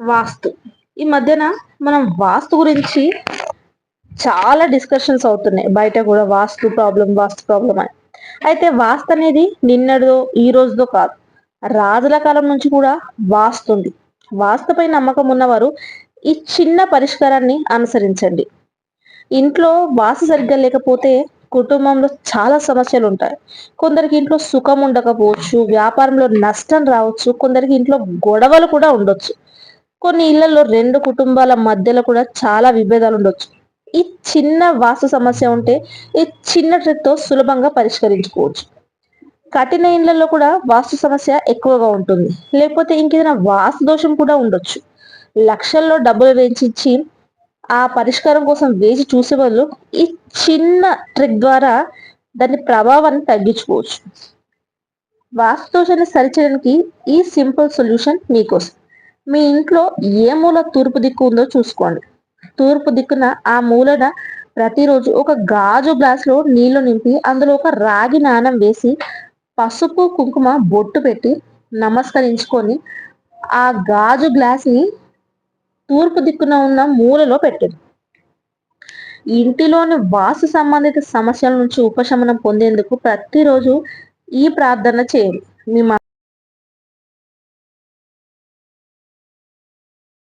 వాస్తు. ఈ మధ్యన మనం వాస్తు గురించి చాలా డిస్కషన్స్ అవుతున్నాయి. బయట కూడా వాస్తు ప్రాబ్లమ్ అని. అయితే వాస్తు అనేది నిన్నటిదో, ఈ రోజుదో కాదు. రాజుల కాలం నుంచి కూడా వాస్తుంది. వాస్తుపై నమ్మకం ఉన్నవారు ఈ చిన్న పరిష్కారాన్ని అనుసరించండి. ఇంట్లో వాస్తు సరిగ్గా లేకపోతే కుటుంబంలో చాలా సమస్యలుంటాయి. కొందరికి ఇంట్లో సుఖం ఉండకపోవచ్చు, వ్యాపారంలో నష్టం రావచ్చు, కొందరికి ఇంట్లో గొడవలు కూడా ఉండొచ్చు. కొన్ని ఇళ్లలో 2 కుటుంబాల మధ్యలో కూడా చాలా విభేదాలుండొచ్చు. ఈ చిన్న వాస్తు సమస్య ఉంటే, ఈ చిన్న ట్రిక్‌తో సులభంగా పరిష్కరించుకోవచ్చు. కఠిన ఇళ్లలో కూడా వాస్తు సమస్య ఎక్కువగా ఉంటుంది. లేకపోతే ఇంకేదైనా వాస్తు దోషం కూడా ఉండొచ్చు. లక్షల్లో డబ్బులు వెచ్చించి, ఆ పరిష్కారం కోసం వేచి చూసే బదులు, ఈ చిన్న ట్రిక్ ద్వారా దాని ప్రభావాన్ని తగ్గించుకోవచ్చు. వాస్తు దోషాన్ని సరిచేయడానికి ఈ సింపుల్ సొల్యూషన్ మీకోసం. మీ ఇంట్లో ఏ మూల తూర్పు దిక్కు ఉందో చూసుకోండి. తూర్పు దిక్కున ఆ మూలన ప్రతిరోజు ఒక గాజు గ్లాసులో నీళ్లు నింపి అందులో ఒక రాగి నాణెం వేసి పసుపు కుంకుమ బొట్టు పెట్టి నమస్కరించుకొని ఆ గాజు గ్లాస్ని తూర్పు దిక్కున ఉన్న మూలలో పెట్టండి. ఇంటిలోని వాస్తు సంబంధిత సమస్యల నుంచి ఉపశమనం పొందేందుకు ప్రతిరోజు ఈ ప్రార్థన చేయండి. మీ